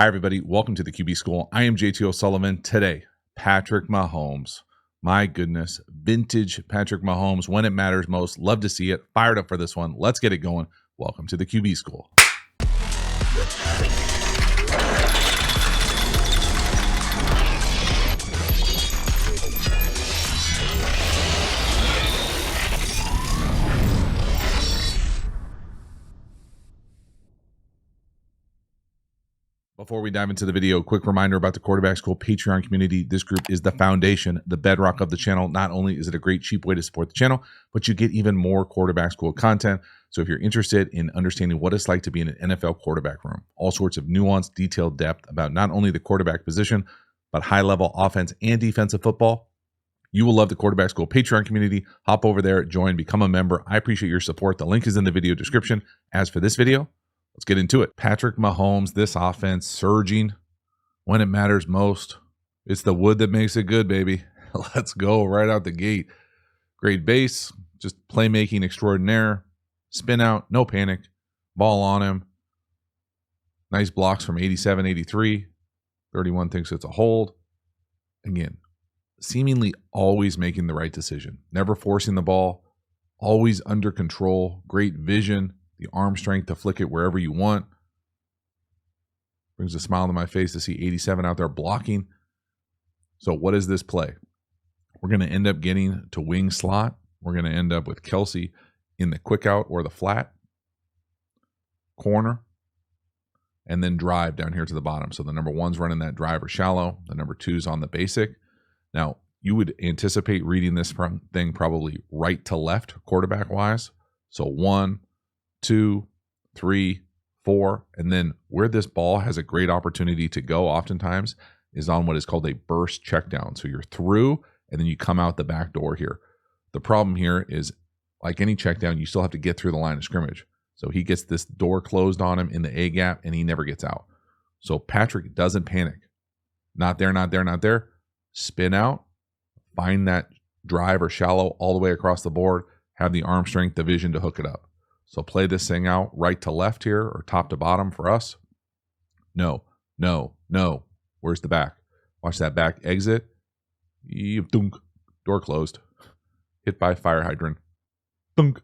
Hi, everybody. Welcome to the QB School. I am JT O'Sullivan. Today, Patrick Mahomes. My goodness, vintage Patrick Mahomes when it matters most. Love to see it. Fired up for this one. Let's get it going. Welcome to the QB School. Before we dive into the video, quick reminder about the Quarterback School Patreon community. This group is the foundation, the bedrock of the channel. Not only is it a great, cheap way to support the channel, but you get even more Quarterback School content. So if you're interested in understanding what it's like to be in an NFL quarterback room, all sorts of nuanced, detailed depth about not only the quarterback position, but high-level offense and defensive football, you will love the Quarterback School Patreon community. Hop over there, join, become a member. I appreciate your support. The link is in the video description. As for this video, let's get into it. Patrick Mahomes, this offense surging when it matters most. It's the wood that makes it good, baby. Let's go right out the gate. Great base, just playmaking extraordinaire. Spin out, no panic. Ball on him. Nice blocks from 87, 83. 31 thinks it's a hold. Again, seemingly always making the right decision. Never forcing the ball. Always under control. Great vision. The arm strength to flick it wherever you want. Brings a smile to my face to see 87 out there blocking. So what is this play? We're going to end up getting to wing slot. We're going to end up with Kelce in the quick out or the flat. Corner. And then drive down here to the bottom. So the number one's running that drive or shallow. The number two's on the basic. Now, you would anticipate reading this thing probably right to left quarterback-wise. So 1, 2, 3, 4, and then where this ball has a great opportunity to go oftentimes is on what is called a burst check down. So you're through and then you come out the back door here. The problem here is, like any check down, you still have to get through the line of scrimmage. So he gets this door closed on him in the A gap and he never gets out. So Patrick doesn't panic. Not there, not there, not there. Spin out, find that drive or shallow all the way across the board, have the arm strength, the vision to hook it up. So play this thing out right to left here or top to bottom for us. No, no, no. Where's the back? Watch that back exit. Dunk. Door closed. Hit by fire hydrant. Dunk.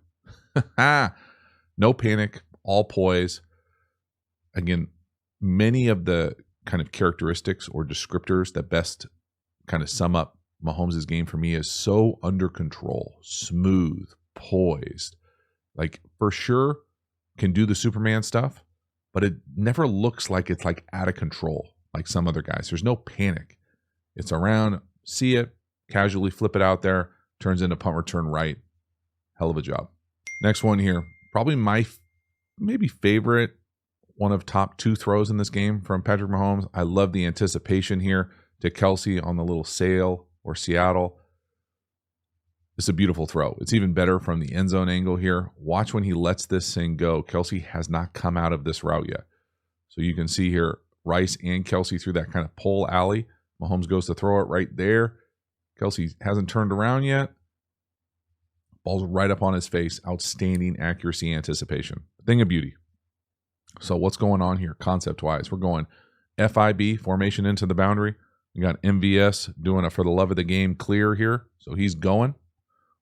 No panic. All poise. Again, many of the kind of characteristics or descriptors that best kind of sum up Mahomes' game for me is so under control, smooth, poised. Like, for sure, can do the Superman stuff, but it never looks like it's like out of control like some other guys. There's no panic. It's around, see it, casually flip it out there, turns into punt return right. Hell of a job. Next one here, probably my maybe favorite one of top 2 throws in this game from Patrick Mahomes. I love the anticipation here to Kelce on the little sail or Seattle. It's a beautiful throw. It's even better from the end zone angle here. Watch when he lets this thing go. Kelce has not come out of this route yet. So you can see here, Rice and Kelce through that kind of pole alley. Mahomes goes to throw it right there. Kelce hasn't turned around yet. Ball's right up on his face. Outstanding accuracy, anticipation. Thing of beauty. So what's going on here concept-wise? We're going FIB, formation into the boundary. We got MVS doing it for the love of the game clear here. So he's going.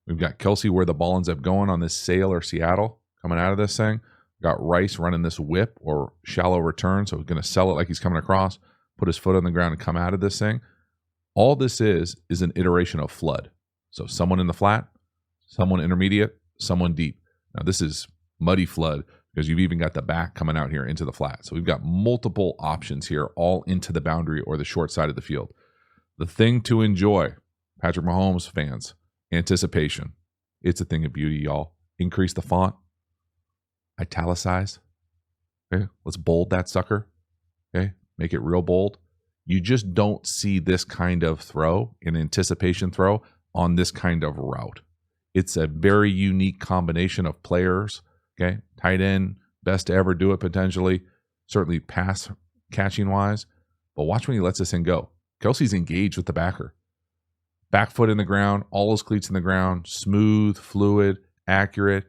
We've got Kelce where the ball ends up going on this sail or Seattle coming out of this thing. We've got Rice running this whip or shallow return. So he's going to sell it like he's coming across, put his foot on the ground and come out of this thing. All this is an iteration of flood. So someone in the flat, someone intermediate, someone deep. Now this is muddy flood because you've even got the back coming out here into the flat. So we've got multiple options here all into the boundary or the short side of the field. The thing to enjoy, Patrick Mahomes fans, anticipation. It's a thing of beauty, y'all. Increase the font. Italicize. Okay, let's bold that sucker. Okay, make it real bold. You just don't see this kind of throw, an anticipation throw, on this kind of route. It's a very unique combination of players. Okay, tight end, best to ever do it potentially. Certainly pass catching wise. But watch when he lets this thing go. Kelce's engaged with the backer. Back foot in the ground, all his cleats in the ground, smooth, fluid, accurate.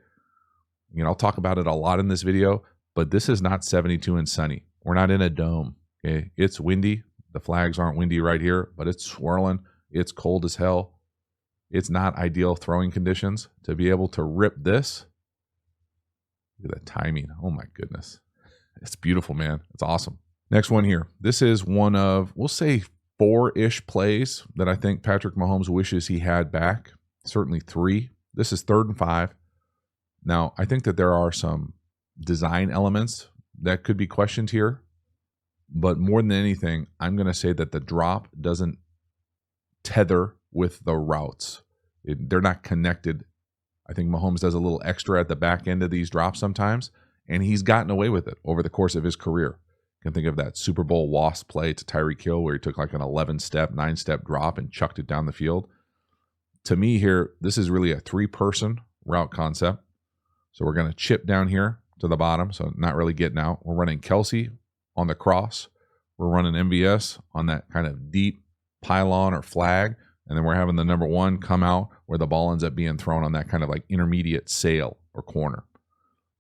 You know, I'll talk about it a lot in this video, but this is not 72 and sunny. We're not in a dome. Okay, it's windy. The flags aren't windy right here, but it's swirling. It's cold as hell. It's not ideal throwing conditions. To be able to rip this, look at that timing. Oh my goodness. It's beautiful, man. It's awesome. Next one here. This is one of, we'll say, 4-ish plays that I think Patrick Mahomes wishes he had back. Certainly 3. This is 3rd and 5. Now, I think that there are some design elements that could be questioned here. But more than anything, I'm going to say that the drop doesn't tether with the routes. They're not connected. I think Mahomes does a little extra at the back end of these drops sometimes, and he's gotten away with it over the course of his career. You can think of that Super Bowl wasp play to Tyreek Hill where he took like an 11-step, 9-step drop and chucked it down the field. To me here, this is really a 3-person route concept. So we're going to chip down here to the bottom, so not really getting out. We're running Kelce on the cross. We're running MVS on that kind of deep pylon or flag. And then we're having the number 1 come out where the ball ends up being thrown on that kind of like intermediate sail or corner.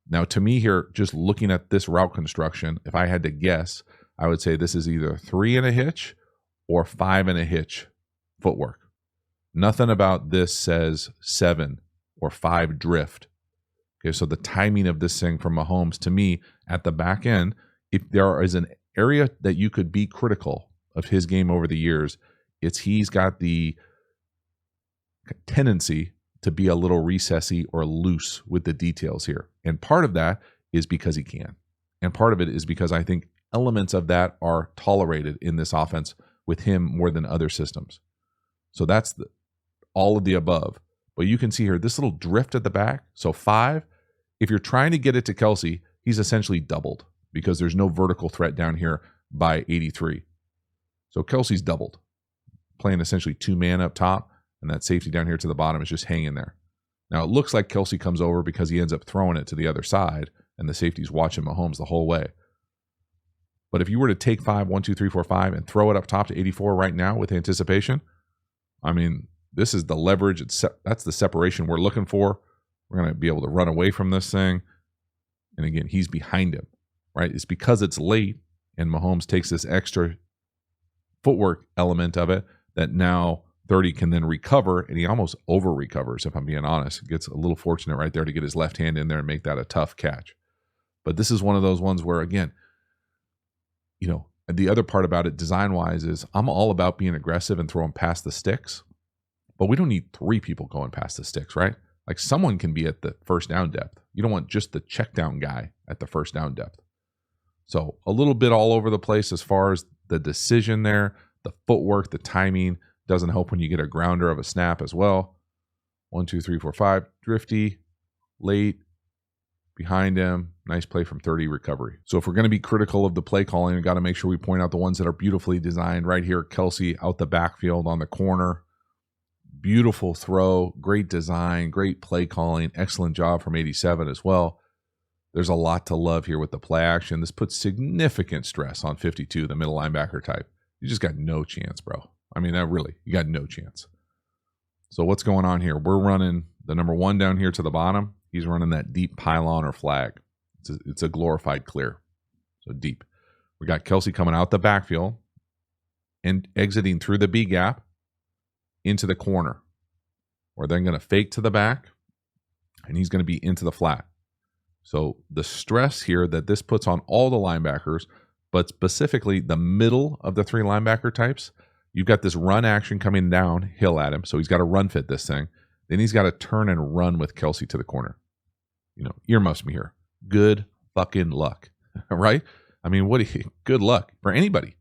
Now, to me here, just looking at this route construction, if I had to guess, I would say this is either 3 and a hitch or 5 and a hitch footwork. Nothing about this says 7 or 5 drift. Okay, so the timing of this thing from Mahomes, to me, at the back end, if there is an area that you could be critical of his game over the years, it's he's got the tendency to be a little recessy or loose with the details here. And part of that is because he can. And part of it is because I think elements of that are tolerated in this offense with him more than other systems. So that's all of the above. But you can see here, this little drift at the back. So 5, if you're trying to get it to Kelce, he's essentially doubled because there's no vertical threat down here by 83. So Kelce's doubled, playing essentially 2-man up top, and that safety down here to the bottom is just hanging there. Now, it looks like Kelce comes over because he ends up throwing it to the other side, and the safety's watching Mahomes the whole way. But if you were to take 5, 1, 2, 3, 4, 5, and throw it up top to 84 right now with anticipation, I mean, this is the leverage. That's the separation we're looking for. We're going to be able to run away from this thing. And again, he's behind him, right? It's because it's late and Mahomes takes this extra footwork element of it that now 30 can then recover, and he almost over-recovers, if I'm being honest. Gets a little fortunate right there to get his left hand in there and make that a tough catch. But this is one of those ones where, again, you know, the other part about it design-wise is I'm all about being aggressive and throwing past the sticks, but we don't need 3 people going past the sticks, right? Like someone can be at the first down depth. You don't want just the check down guy at the first down depth. So a little bit all over the place as far as the decision there, the footwork, the timing. Doesn't help when you get a grounder of a snap as well. 1, 2, 3, 4, 5. Drifty, late, behind him. Nice play from 30 recovery. So if we're going to be critical of the play calling, we've got to make sure we point out the ones that are beautifully designed. Right here, Kelce out the backfield on the corner. Beautiful throw, great design, great play calling. Excellent job from 87 as well. There's a lot to love here with the play action. This puts significant stress on 52, the middle linebacker type. You just got no chance, bro. I mean, that really, you got no chance. So what's going on here? We're running the number 1 down here to the bottom. He's running that deep pylon or flag. It's a glorified clear. So deep. We got Kelce coming out the backfield and exiting through the B gap into the corner. We're then going to fake to the back, and he's going to be into the flat. So the stress here that this puts on all the linebackers, but specifically the middle of the 3 linebacker types, you've got this run action coming downhill at him, so he's got to run fit this thing. Then he's got to turn and run with Kelce to the corner. You know, earmuffs me here. Good fucking luck, right? I mean, good luck for anybody.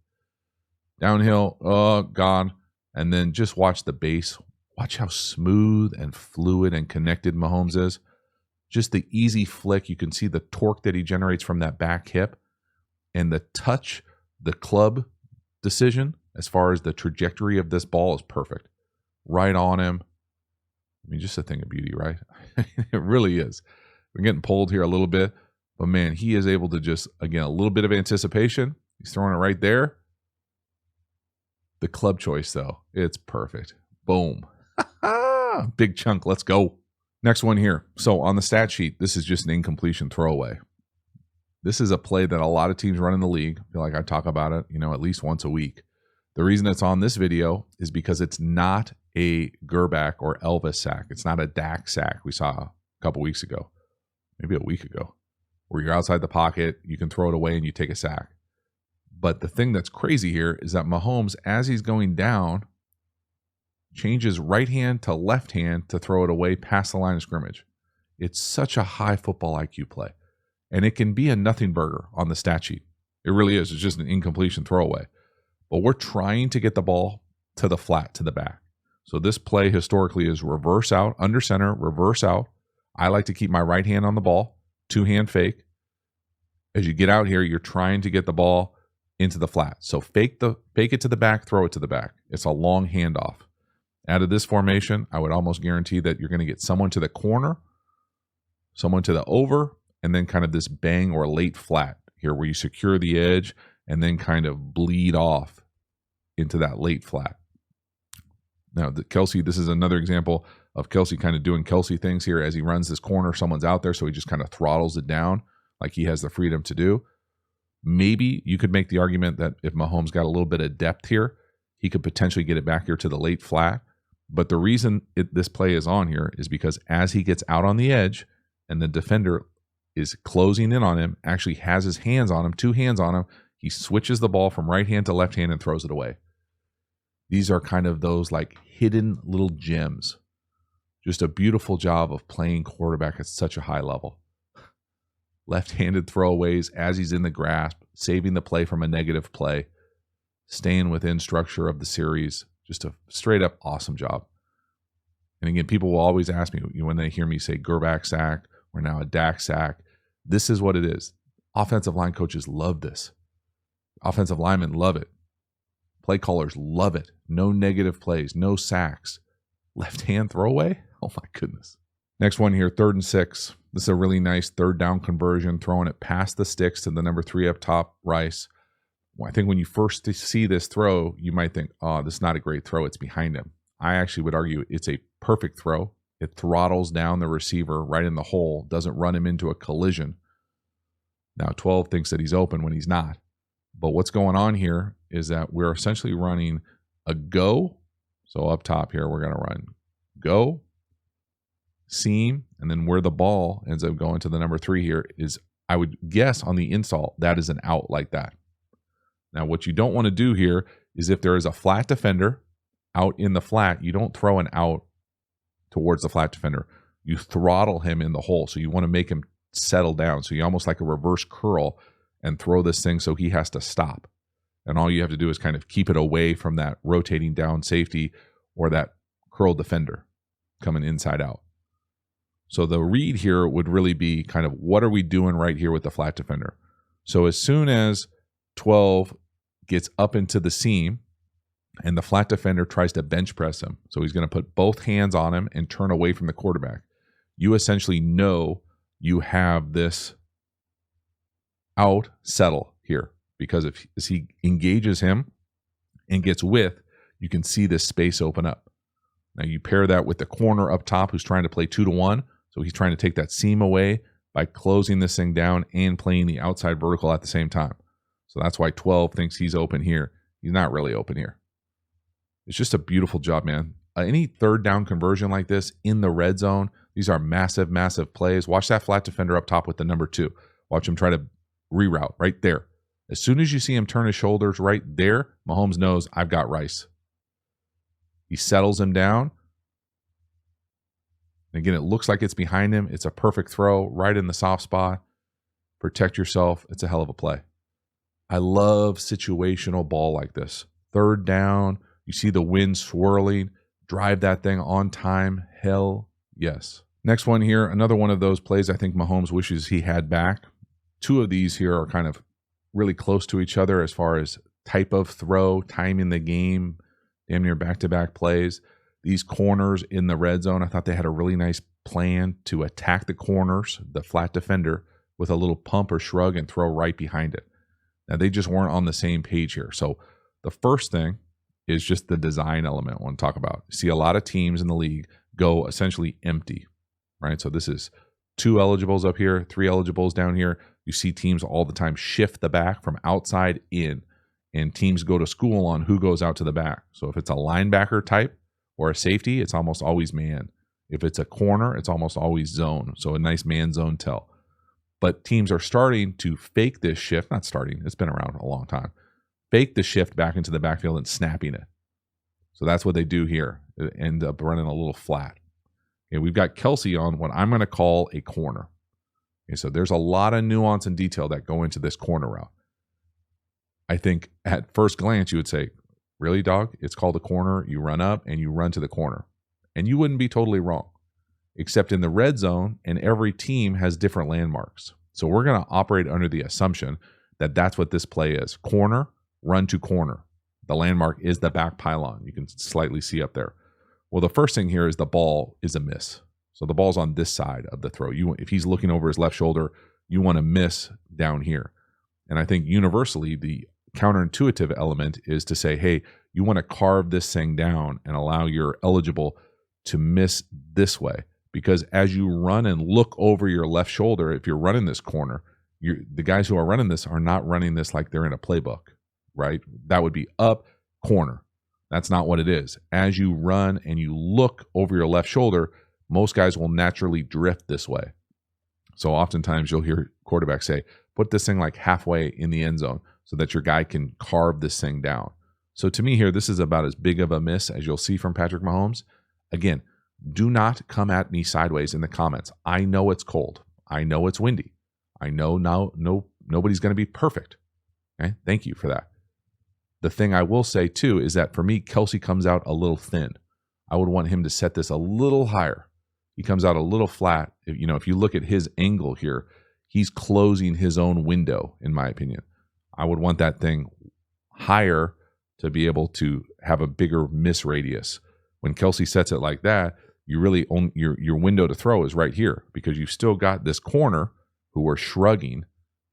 Downhill, oh, gone. And then just watch the base. Watch how smooth and fluid and connected Mahomes is. Just the easy flick. You can see the torque that he generates from that back hip. And the touch, the club decision, as far as the trajectory of this ball is perfect. Right on him. I mean, just a thing of beauty, right? It really is. We're getting pulled here a little bit. But, man, he is able to just, again, a little bit of anticipation. He's throwing it right there. The club choice, though, it's perfect. Boom. Big chunk. Let's go. Next one here. So on the stat sheet, this is just an incompletion throwaway. This is a play that a lot of teams run in the league. I feel like I talk about it, at least once a week. The reason it's on this video is because it's not a Gerback or Elvis sack. It's not a Dak sack we saw a couple weeks ago, maybe a week ago, where you're outside the pocket, you can throw it away and you take a sack. But the thing that's crazy here is that Mahomes, as he's going down, changes right hand to left hand to throw it away past the line of scrimmage. It's such a high football IQ play. And it can be a nothing burger on the stat sheet. It really is. It's just an incompletion throwaway. But we're trying to get the ball to the flat, to the back. So this play historically is reverse out, under center, reverse out. I like to keep my right hand on the ball, two-hand fake. As you get out here, you're trying to get the ball into the flat. So fake it to the back, throw it to the back. It's a long handoff. Out of this formation, I would almost guarantee that you're going to get someone to the corner, someone to the over, and then kind of this bang or late flat here where you secure the edge and then kind of bleed off into that late flat. Now, Kelce, this is another example of Kelce kind of doing Kelce things here as he runs this corner. Someone's out there, so he just kind of throttles it down like he has the freedom to do. Maybe you could make the argument that if Mahomes got a little bit of depth here, he could potentially get it back here to the late flat. But the reason this play is on here is because as he gets out on the edge and the defender is closing in on him, actually has his hands on him, two hands on him, he switches the ball from right hand to left hand and throws it away. These are kind of those like hidden little gems. Just a beautiful job of playing quarterback at such a high level. Left-handed throwaways as he's in the grasp, saving the play from a negative play, staying within structure of the series. Just a straight up awesome job. And again, people will always ask me when they hear me say Gerback sack or now a Dak sack, this is what it is. Offensive line coaches love this. Offensive linemen love it. Play callers love it. No negative plays, no sacks. Left-hand throwaway? Oh my goodness. Next one here, 3rd and 6. This is a really nice third down conversion, throwing it past the sticks to the number 3 up top, Rice. Well, I think when you first see this throw, you might think, oh, this is not a great throw. It's behind him. I actually would argue it's a perfect throw. It throttles down the receiver right in the hole, doesn't run him into a collision. Now, 12 thinks that he's open when he's not. But what's going on here is that we're essentially running a go. So up top here, we're going to run go, seam, and then where the ball ends up going to the number 3 here is, I would guess on the install, that is an out like that. Now, what you don't want to do here is if there is a flat defender out in the flat, you don't throw an out towards the flat defender. You throttle him in the hole. So you want to make him settle down. So you almost like a reverse curl and throw this thing so he has to stop. And all you have to do is kind of keep it away from that rotating down safety or that curl defender coming inside out. So the read here would really be kind of what are we doing right here with the flat defender? So as soon as 12 gets up into the seam and the flat defender tries to bench press him, so he's going to put both hands on him and turn away from the quarterback, you essentially know you have this out settle here, because if as he engages him and gets width, you can see this space open up. Now you pair that with the corner up top who's trying to play 2-to-1, so he's trying to take that seam away by closing this thing down and playing the outside vertical at the same time. So that's why 12 thinks he's open here. He's not really open here. It's just a beautiful job, man. Any third down conversion like this in the red zone, these are massive, massive plays. Watch that flat defender up top with the number 2. Watch him try to reroute right there. As soon as you see him turn his shoulders right there, Mahomes knows I've got Rice. He settles him down. Again, it looks like it's behind him. It's a perfect throw right in the soft spot. Protect yourself. It's a hell of a play. I love situational ball like this. Third down, you see the wind swirling. Drive that thing on time. Hell yes. Next one here, another one of those plays I think Mahomes wishes he had back. 2 of these here are kind of really close to each other as far as type of throw, time in the game, damn near back-to-back plays. These corners in the red zone, I thought they had a really nice plan to attack the corners, the flat defender, with a little pump or shrug and throw right behind it. Now, they just weren't on the same page here. So the first thing is just the design element I want to talk about. You see a lot of teams in the league go essentially empty, right? So this is 2 eligibles up here, 3 eligibles down here. You see teams all the time shift the back from outside in, and teams go to school on who goes out to the back. So if it's a linebacker type or a safety, it's almost always man. If it's a corner, it's almost always zone. So a nice man zone tell. But teams are starting to fake this shift. Not starting, it's been around a long time. Fake the shift back into the backfield and snapping it. So that's what they do here. It ends up running a little flat. Okay, we've got Kelce on what I'm going to call a corner. Okay, so there's a lot of nuance and detail that go into this corner route. I think at first glance, you would say, really, dog? It's called a corner. You run up and you run to the corner. And you wouldn't be totally wrong, except in the red zone, and every team has different landmarks. So we're going to operate under the assumption that that's what this play is. Corner, run to corner. The landmark is the back pylon. You can slightly see up there. Well, the first thing here is the ball is a miss. So the ball's on this side of the throw. If he's looking over his left shoulder, you want to miss down here. And I think universally, the counterintuitive element is to say, hey, you want to carve this thing down and allow your eligible to miss this way. Because as you run and look over your left shoulder, if you're running this corner, the guys who are running this are not running this like they're in a playbook, right? That would be up, corner. That's not what it is. As you run and you look over your left shoulder, most guys will naturally drift this way. So oftentimes you'll hear quarterbacks say, put this thing like halfway in the end zone so that your guy can carve this thing down. So to me here, this is about as big of a miss as you'll see from Patrick Mahomes. Again, do not come at me sideways in the comments. I know it's cold. I know it's windy. I know nobody's going to be perfect. Okay? Thank you for that. The thing I will say too is that for me, Kelce comes out a little thin. I would want him to set this a little higher. He comes out a little flat. If you look at his angle here, he's closing his own window, in my opinion. I would want that thing higher to be able to have a bigger miss radius. When Kelce sets it like that, you really own your window to throw is right here, because you've still got this corner who were shrugging.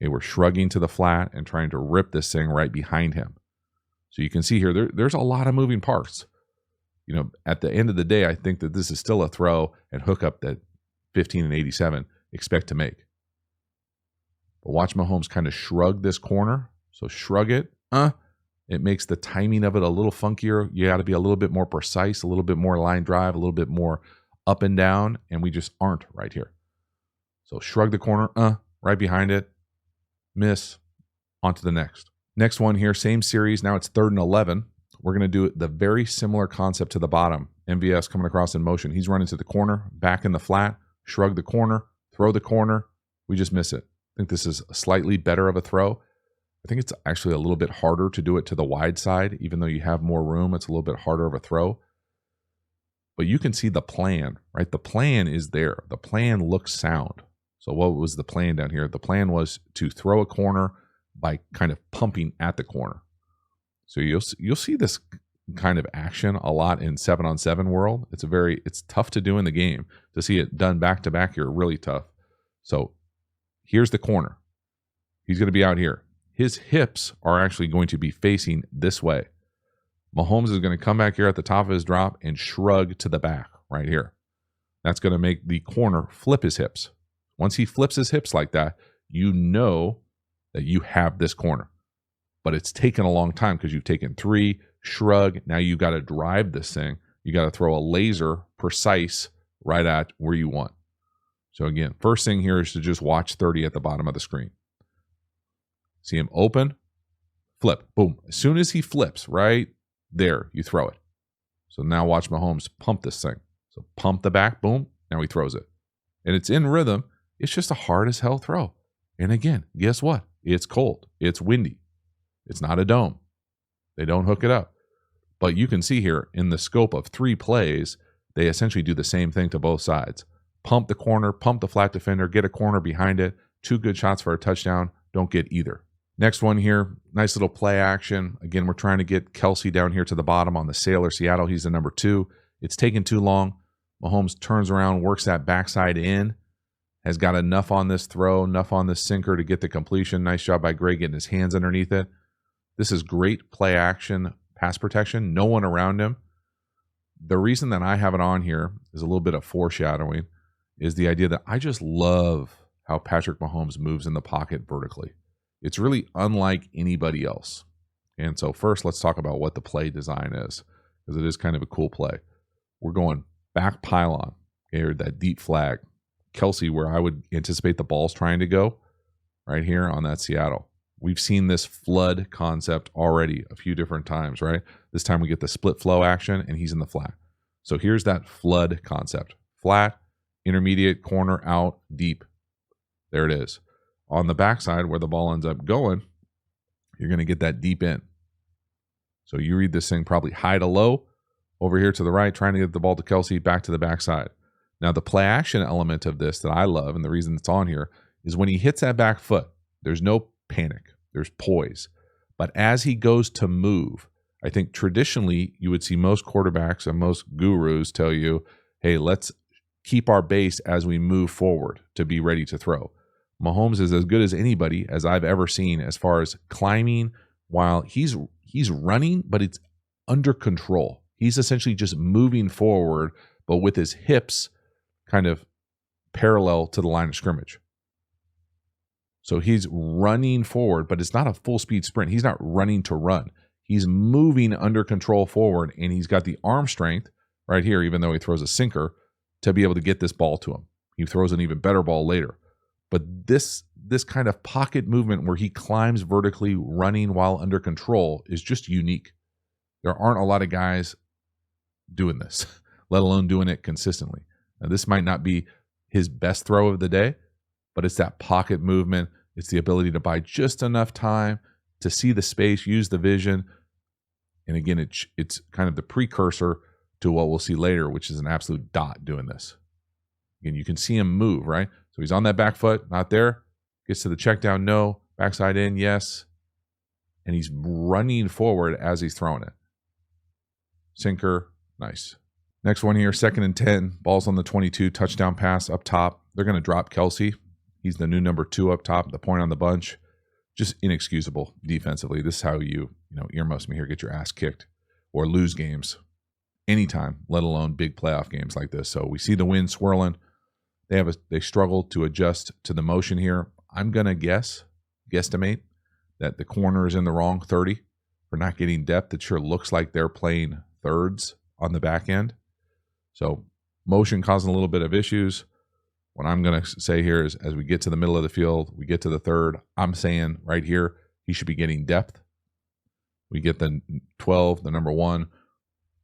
They were shrugging to the flat and trying to rip this thing right behind him. So you can see here, there's a lot of moving parts. At the end of the day, I think that this is still a throw and hookup that 15 and 87 expect to make. But watch Mahomes kind of shrug this corner. So shrug it. It makes the timing of it a little funkier. You got to be a little bit more precise, a little bit more line drive, a little bit more up and down, and we just aren't right here. So shrug the corner, right behind it, miss, on to the next. Next one here, same series. Now it's 3rd and 11. We're going to do the very similar concept to the bottom. MVS coming across in motion. He's running to the corner, back in the flat, shrug the corner, throw the corner. We just miss it. I think this is slightly better of a throw. I think it's actually a little bit harder to do it to the wide side. Even though you have more room, it's a little bit harder of a throw. But you can see the plan, right? The plan is there. The plan looks sound. So what was the plan down here? The plan was to throw a corner by kind of pumping at the corner. So you'll see this kind of action a lot in 7-on-7 world. It's tough to do in the game. To see it done back to back here, really tough. So here's the corner. He's going to be out here. His hips are actually going to be facing this way. Mahomes is going to come back here at the top of his drop and shrug to the back right here. That's going to make the corner flip his hips. Once he flips his hips like that, you know that you have this corner. But it's taken a long time because you've taken 3, shrug. Now you got to drive this thing. You got to throw a laser precise right at where you want. So again, first thing here is to just watch 30 at the bottom of the screen. See him open, flip, boom. As soon as he flips right there, you throw it. So now watch Mahomes pump this thing. So pump the back, boom. Now he throws it. And it's in rhythm. It's just a hard as hell throw. And again, guess what? It's cold. It's windy. It's not a dome. They don't hook it up. But you can see here in the scope of 3 plays, they essentially do the same thing to both sides. Pump the corner, pump the flat defender, get a corner behind it. 2 good shots for a touchdown. Don't get either. Next one here, nice little play action. Again, we're trying to get Kelce down here to the bottom on the Sailor Seattle. He's the number 2. It's taken too long. Mahomes turns around, works that backside in. Has got enough on this throw, enough on this sinker to get the completion. Nice job by Greg getting his hands underneath it. This is great play action, pass protection, no one around him. The reason that I have it on here is a little bit of foreshadowing, is the idea that I just love how Patrick Mahomes moves in the pocket vertically. It's really unlike anybody else. And so first, let's talk about what the play design is, because it is kind of a cool play. We're going back pylon, or that deep flag. Kelce, where I would anticipate the ball's trying to go, right here on that Seattle. We've seen this flood concept already a few different times, right? This time we get the split flow action, and he's in the flat. So here's that flood concept. Flat, intermediate, corner, out, deep. There it is. On the backside, where the ball ends up going, you're going to get that deep in. So you read this thing probably high to low, over here to the right, trying to get the ball to Kelce, back to the backside. Now, the play action element of this that I love, and the reason it's on here, is when he hits that back foot, there's no panic. There's poise. But as he goes to move, I think traditionally you would see most quarterbacks and most gurus tell you, hey, let's keep our base as we move forward to be ready to throw. Mahomes is as good as anybody as I've ever seen as far as climbing while he's running, but it's under control. He's essentially just moving forward, but with his hips kind of parallel to the line of scrimmage. So he's running forward, but it's not a full speed sprint. He's not running to run. He's moving under control forward, and he's got the arm strength right here, even though he throws a sinker, to be able to get this ball to him. He throws an even better ball later. But this kind of pocket movement where he climbs vertically, running while under control, is just unique. There aren't a lot of guys doing this, let alone doing it consistently. Now, this might not be his best throw of the day, but it's that pocket movement. It's the ability to buy just enough time to see the space, use the vision. And again, it's kind of the precursor to what we'll see later, which is an absolute dot doing this. Again, you can see him move, right? So he's on that back foot, not there. Gets to the check down, no. Backside in, yes. And he's running forward as he's throwing it. Sinker, nice. Next one here, 2nd and 10. Ball's on the 22, touchdown pass up top. They're going to drop Kelce. He's the new number 2 up top, the point on the bunch. Just inexcusable defensively. This is how you earmuffs me here, get your ass kicked or lose games anytime, let alone big playoff games like this. So we see the wind swirling. They struggle to adjust to the motion here. I'm going to guesstimate that the corner is in the wrong 30 for not getting depth. It sure looks like they're playing thirds on the back end. So motion causing a little bit of issues. What I'm going to say here is as we get to the middle of the field, we get to the third, I'm saying right here, he should be getting depth. We get the 12, the number 1,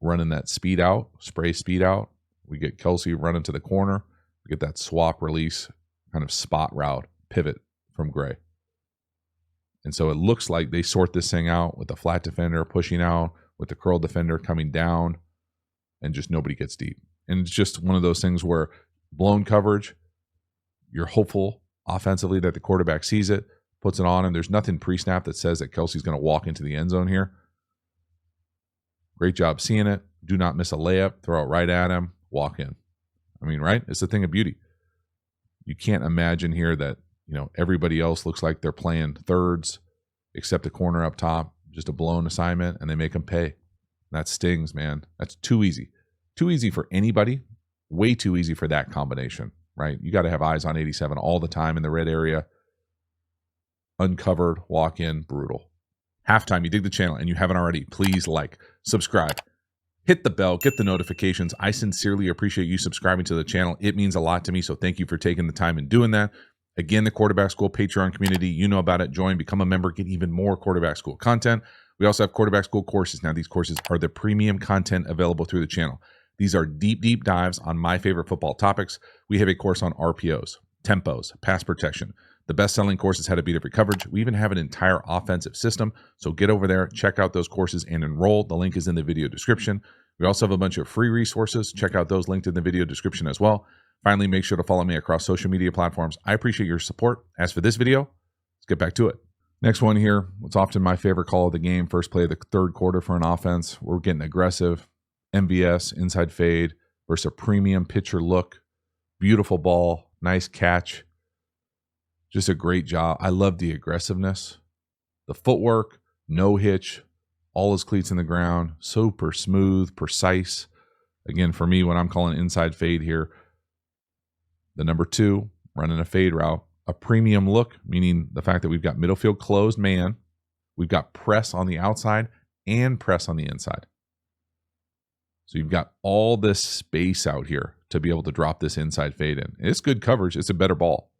running that speed out, spray speed out. We get Kelce running to the corner. We get that swap release, kind of spot route, pivot from Gray. And so it looks like they sort this thing out with the flat defender pushing out, with the curl defender coming down, and just nobody gets deep. And it's just one of those things where blown coverage, you're hopeful offensively that the quarterback sees it, puts it on him. There's nothing pre-snap that says that Kelce's going to walk into the end zone here. Great job seeing it. Do not miss a layup. Throw it right at him. Walk in. I mean, right? It's the thing of beauty. You can't imagine here that, everybody else looks like they're playing thirds except the corner up top. Just a blown assignment, and they make them pay. That stings, man. That's too easy. Too easy for anybody. Way too easy for that combination, right? You got to have eyes on 87 all the time in the red area. Uncovered, walk in, brutal. Halftime, you dig the channel and you haven't already, please like, subscribe, hit the bell, get the notifications. I sincerely appreciate you subscribing to the channel. It means a lot to me, so thank you for taking the time and doing that. Again, the Quarterback School Patreon community, you know about it. Join, become a member, get even more Quarterback School content. We also have Quarterback School courses. Now, these courses are the premium content available through the channel. These are deep, deep dives on my favorite football topics. We have a course on RPOs, tempos, pass protection. The best-selling course is how to beat every coverage. We even have an entire offensive system. So get over there, check out those courses, and enroll. The link is in the video description. We also have a bunch of free resources. Check out those linked in the video description as well. Finally, make sure to follow me across social media platforms. I appreciate your support. As for this video, let's get back to it. Next one here, what's often my favorite call of the game, first play of the third quarter for an offense. We're getting aggressive. MVS, inside fade versus a premium pitcher look. Beautiful ball, nice catch. Just a great job. I love the aggressiveness. The footwork, no hitch, all his cleats in the ground, super smooth, precise. Again, for me, when I'm calling inside fade here, the number 2 running a fade route, a premium look, meaning the fact that we've got middle field closed man, we've got press on the outside and press on the inside. So you've got all this space out here to be able to drop this inside fade in. It's good coverage. It's a better ball.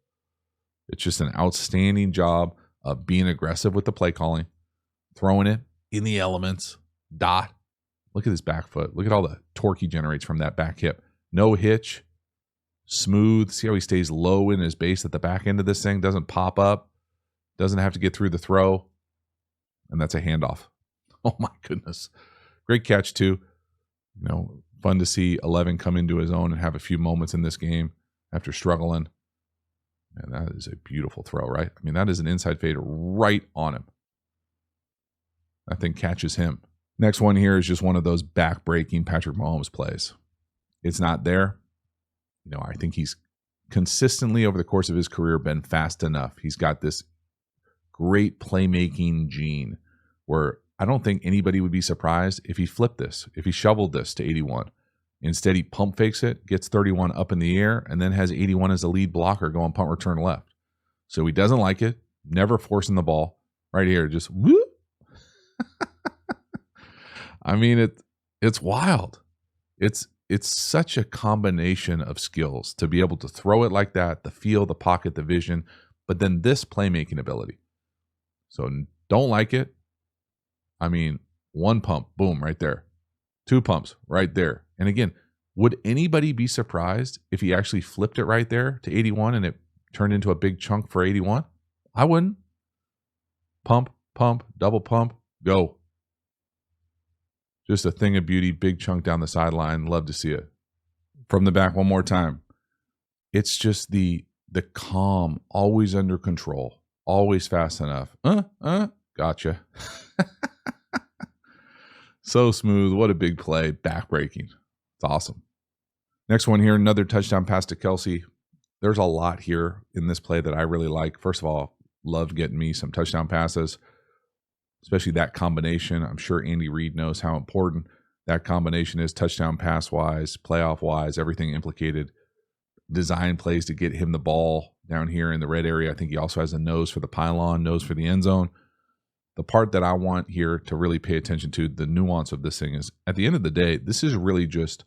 It's just an outstanding job of being aggressive with the play calling, throwing it in the elements, dot. Look at his back foot. Look at all the torque he generates from that back hip. No hitch, smooth. See how he stays low in his base at the back end of this thing? Doesn't pop up, doesn't have to get through the throw. And that's a handoff. Oh my goodness. Great catch too. You know, fun to see 11 come into his own and have a few moments in this game after struggling. And that is a beautiful throw, right? I mean, that is an inside fade right on him. That thing catches him. Next one here is just one of those back-breaking Patrick Mahomes plays. It's not there. You know, I think he's consistently over the course of his career been fast enough. He's got this great playmaking gene where I don't think anybody would be surprised if he flipped this, if he shoveled this to 81. Instead, he pump fakes it, gets 31 up in the air, and then has 81 as a lead blocker going punt return left. So he doesn't like it, never forcing the ball. Right here, just whoop. I mean, it's wild. It's such a combination of skills to be able to throw it like that, the feel, the pocket, the vision, but then this playmaking ability. So don't like it. I mean, one pump, boom, right there. Two pumps, right there. And again, would anybody be surprised if he actually flipped it right there to 81 and it turned into a big chunk for 81? I wouldn't. Pump, pump, double pump, go. Just a thing of beauty, big chunk down the sideline. Love to see it. From the back one more time. It's just the calm, always under control, always fast enough. Gotcha. So smooth. What a big play. Backbreaking. It's awesome. Next one here, another touchdown pass to Kelce. There's a lot here in this play that I really like. First of all, love getting me some touchdown passes, especially that combination. I'm sure Andy Reid knows how important that combination is, touchdown pass-wise, playoff-wise, everything implicated. Design plays to get him the ball down here in the red area. I think he also has a nose for the pylon, nose for the end zone. The part that I want here to really pay attention to, the nuance of this thing is, at the end of the day, this is really just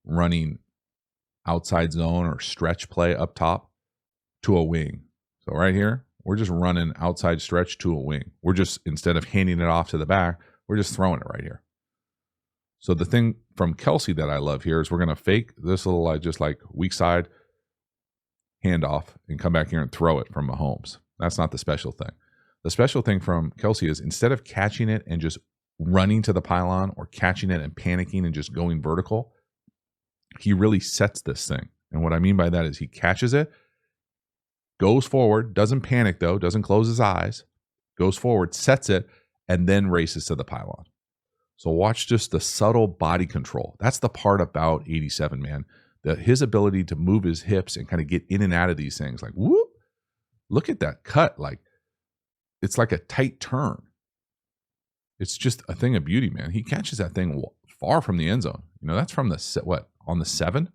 running outside zone or stretch play up top to a wing. So right here, we're just running outside stretch to a wing. We're just, instead of handing it off to the back, we're just throwing it right here. So the thing from Kelce that I love here is we're going to fake this little just like weak side handoff and come back here and throw it from Mahomes. That's not the special thing. The special thing from Kelce is instead of catching it and just running to the pylon or catching it and panicking and just going vertical, he really sets this thing. And what I mean by that is he catches it, goes forward, doesn't panic though, doesn't close his eyes, goes forward, sets it, and then races to the pylon. So watch just the subtle body control. That's the part about 87, man. His ability to move his hips and kind of get in and out of these things. Like, whoop, look at that cut. Like, it's like a tight turn. It's just a thing of beauty, man. He catches that thing far from the end zone. You know, that's from the, on the 7?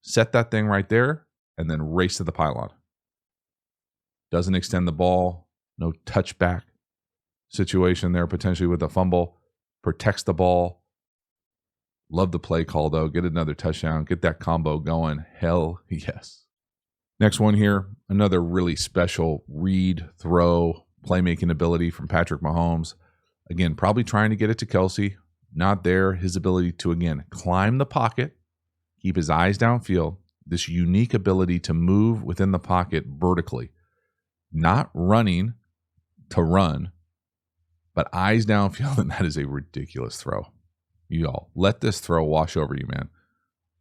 Set that thing right there and then race to the pylon. Doesn't extend the ball. No touchback situation there potentially with a fumble. Protects the ball. Love the play call, though. Get another touchdown. Get that combo going. Hell yes. Next one here, another really special read, throw, playmaking ability from Patrick Mahomes. Again, probably trying to get it to Kelce. Not there. His ability to, again, climb the pocket, keep his eyes downfield. This unique ability to move within the pocket vertically. Not running to run, but eyes downfield, and that is a ridiculous throw. Y'all, let this throw wash over you, man.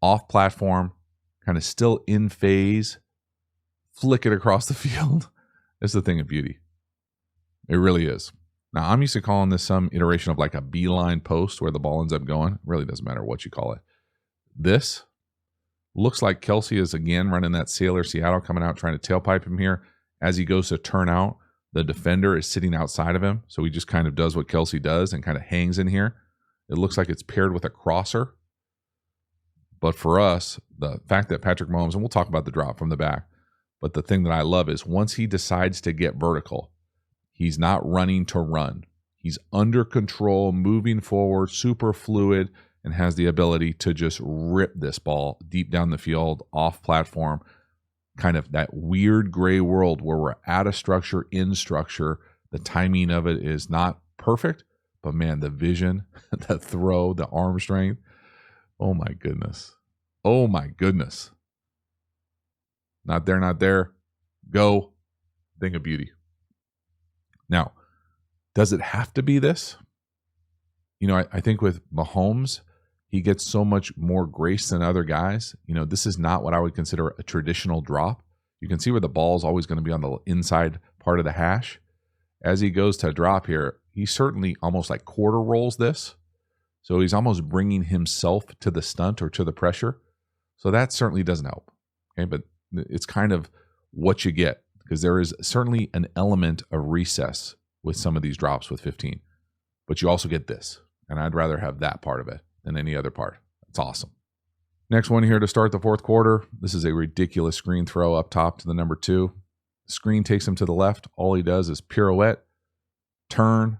Off platform, kind of still in phase. Flick it across the field. It's the thing of beauty. It really is. Now, I'm used to calling this some iteration of like a beeline post where the ball ends up going. It really doesn't matter what you call it. This looks like Kelce is again running that Sailor Seattle, coming out trying to tailpipe him here. As he goes to turn out, the defender is sitting outside of him. So he just kind of does what Kelce does and kind of hangs in here. It looks like it's paired with a crosser. But for us, the fact that Patrick Mahomes, and we'll talk about the drop from the back, But the thing that I love is once he decides to get vertical, he's not running to run. He's under control, moving forward, super fluid, and has the ability to just rip this ball deep down the field, off platform, kind of that weird gray world where we're out of structure, in structure. The timing of it is not perfect, but man, the vision, the throw, the arm strength, oh my goodness. Oh my goodness. Not there, not there. Go. Thing of beauty. Now, does it have to be this? You know, I think with Mahomes, he gets so much more grace than other guys. You know, this is not what I would consider a traditional drop. You can see where the ball is always going to be on the inside part of the hash. As he goes to drop here, he certainly almost like quarter rolls this. So he's almost bringing himself to the stunt or to the pressure. So that certainly doesn't help. Okay, but it's kind of what you get because there is certainly an element of recess with some of these drops with 15. But you also get this, and I'd rather have that part of it than any other part. It's awesome. Next one here to start the fourth quarter. This is a ridiculous screen throw up top to the number 2. Screen takes him to the left. All he does is pirouette, turn,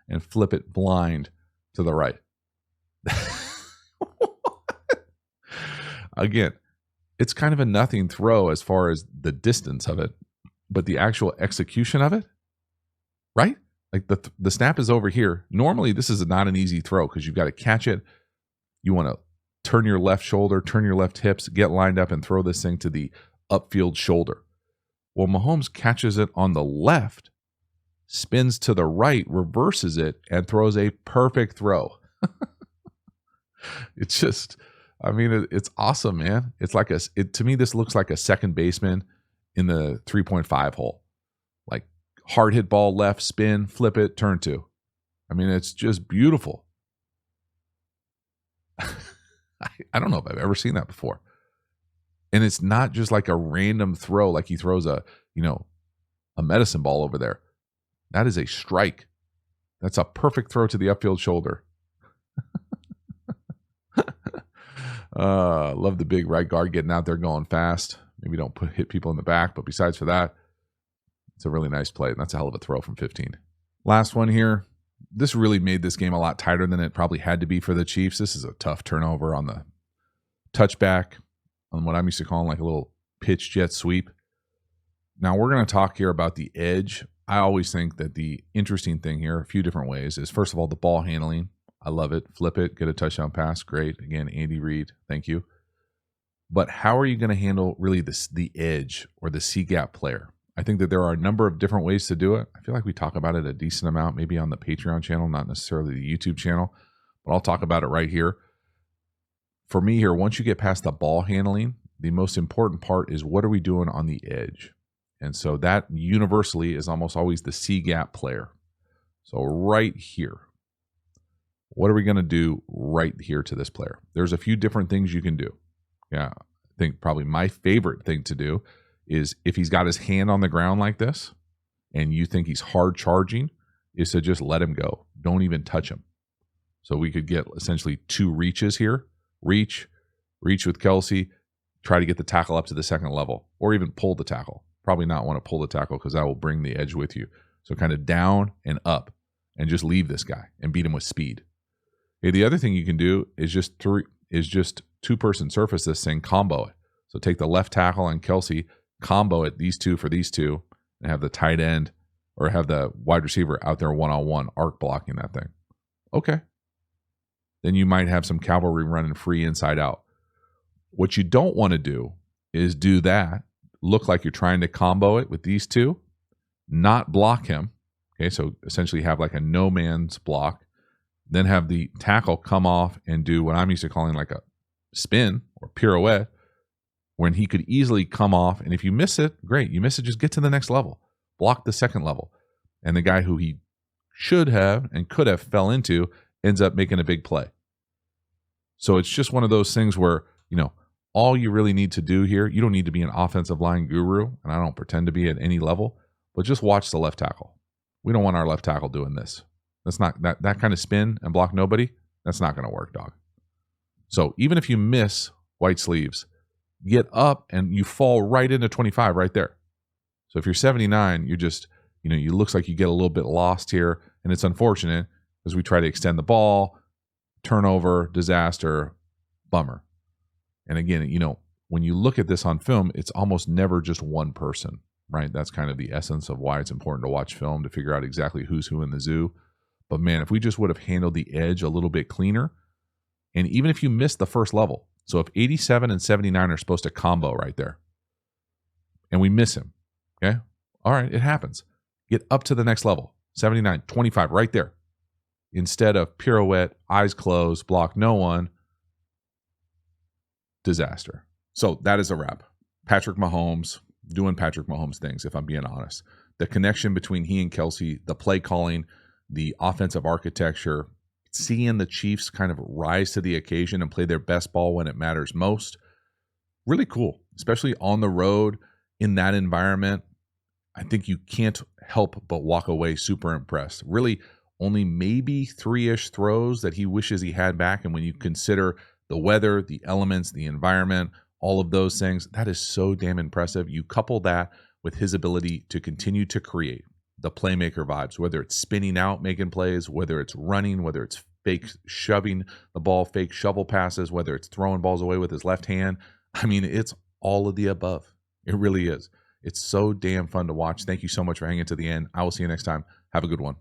and flip it blind to the right. Again, it's kind of a nothing throw as far as the distance of it, but the actual execution of it, right? Like the snap is over here. Normally, this is not an easy throw because you've got to catch it. You want to turn your left shoulder, turn your left hips, get lined up, and throw this thing to the upfield shoulder. Well, Mahomes catches it on the left, spins to the right, reverses it, and throws a perfect throw. It's just, I mean, it's awesome, man. It's like to me, this looks like a second baseman in the 3.5 hole. Like hard hit ball, left, spin, flip it, turn 2. I mean, it's just beautiful. I don't know if I've ever seen that before. And it's not just like a random throw, like he throws a medicine ball over there. That is a strike. That's a perfect throw to the upfield shoulder. Love the big right guard getting out there going fast. Maybe don't hit people in the back, but besides for that, it's a really nice play. And that's a hell of a throw from 15. Last one here. This really made this game a lot tighter than it probably had to be for the Chiefs. This is a tough turnover on the touchback, on what I'm used to calling like a little pitch jet sweep. Now we're going to talk here about the edge. I always think that the interesting thing here, a few different ways, is first of all, the ball handling. I love it. Flip it, get a touchdown pass. Great. Again, Andy Reid, thank you. But how are you going to handle really the edge or the C-gap player? I think that there are a number of different ways to do it. I feel like we talk about it a decent amount, maybe on the Patreon channel, not necessarily the YouTube channel, but I'll talk about it right here. For me here, once you get past the ball handling, the most important part is what are we doing on the edge? And so that universally is almost always the C-gap player. So right here, what are we going to do right here to this player? There's a few different things you can do. Yeah, I think probably my favorite thing to do is if he's got his hand on the ground like this and you think he's hard charging, is to just let him go. Don't even touch him. So we could get essentially 2 reaches here. Reach with Kelce, try to get the tackle up to the second level, or even pull the tackle. Probably not want to pull the tackle because that will bring the edge with you. So kind of down and up and just leave this guy and beat him with speed. Okay, the other thing you can do is just 2-person surface this thing, combo it. So take the left tackle and Kelce, combo it, these two for these two, and have the tight end or have the wide receiver out there one-on-one arc blocking that thing. Okay. Then you might have some cavalry running free inside out. What you don't want to do is do that, look like you're trying to combo it with these two, not block him. Okay, so essentially have like a no man's block, then have the tackle come off and do what I'm used to calling like a spin or pirouette, when he could easily come off. And if you miss it, great. You miss it, just get to the next level. Block the second level. And the guy who he should have and could have fell into ends up making a big play. So it's just one of those things where, all you really need to do here, you don't need to be an offensive line guru, and I don't pretend to be at any level, but just watch the left tackle. We don't want our left tackle doing this. That's not that kind of spin and block nobody. That's not going to work, dog. So even if you miss white sleeves, get up and you fall right into 25 right there. So if you're 79, you're just, you looks like you get a little bit lost here. And it's unfortunate as we try to extend the ball, turnover, disaster, bummer. And again, when you look at this on film, it's almost never just one person, right? That's kind of the essence of why it's important to watch film to figure out exactly who's who in the zoo. But man, if we just would have handled the edge a little bit cleaner, and even if you missed the first level, so if 87 and 79 are supposed to combo right there, and we miss him, okay? All right, it happens. Get up to the next level, 79, 25 right there. Instead of pirouette, eyes closed, block no one, disaster. So that is a wrap. Patrick Mahomes doing Patrick Mahomes things, if I'm being honest. The connection between he and Kelce, the play calling, the offensive architecture, seeing the Chiefs kind of rise to the occasion and play their best ball when it matters most. Really cool, especially on the road in that environment. I think you can't help but walk away super impressed. Really only maybe 3-ish throws that he wishes he had back. And when you consider the weather, the elements, the environment, all of those things, that is so damn impressive. You couple that with his ability to continue to create the playmaker vibes, whether it's spinning out, making plays, whether it's running, whether it's fake shoving the ball, fake shovel passes, whether it's throwing balls away with his left hand. I mean, it's all of the above. It really is. It's so damn fun to watch. Thank you so much for hanging to the end. I will see you next time. Have a good one.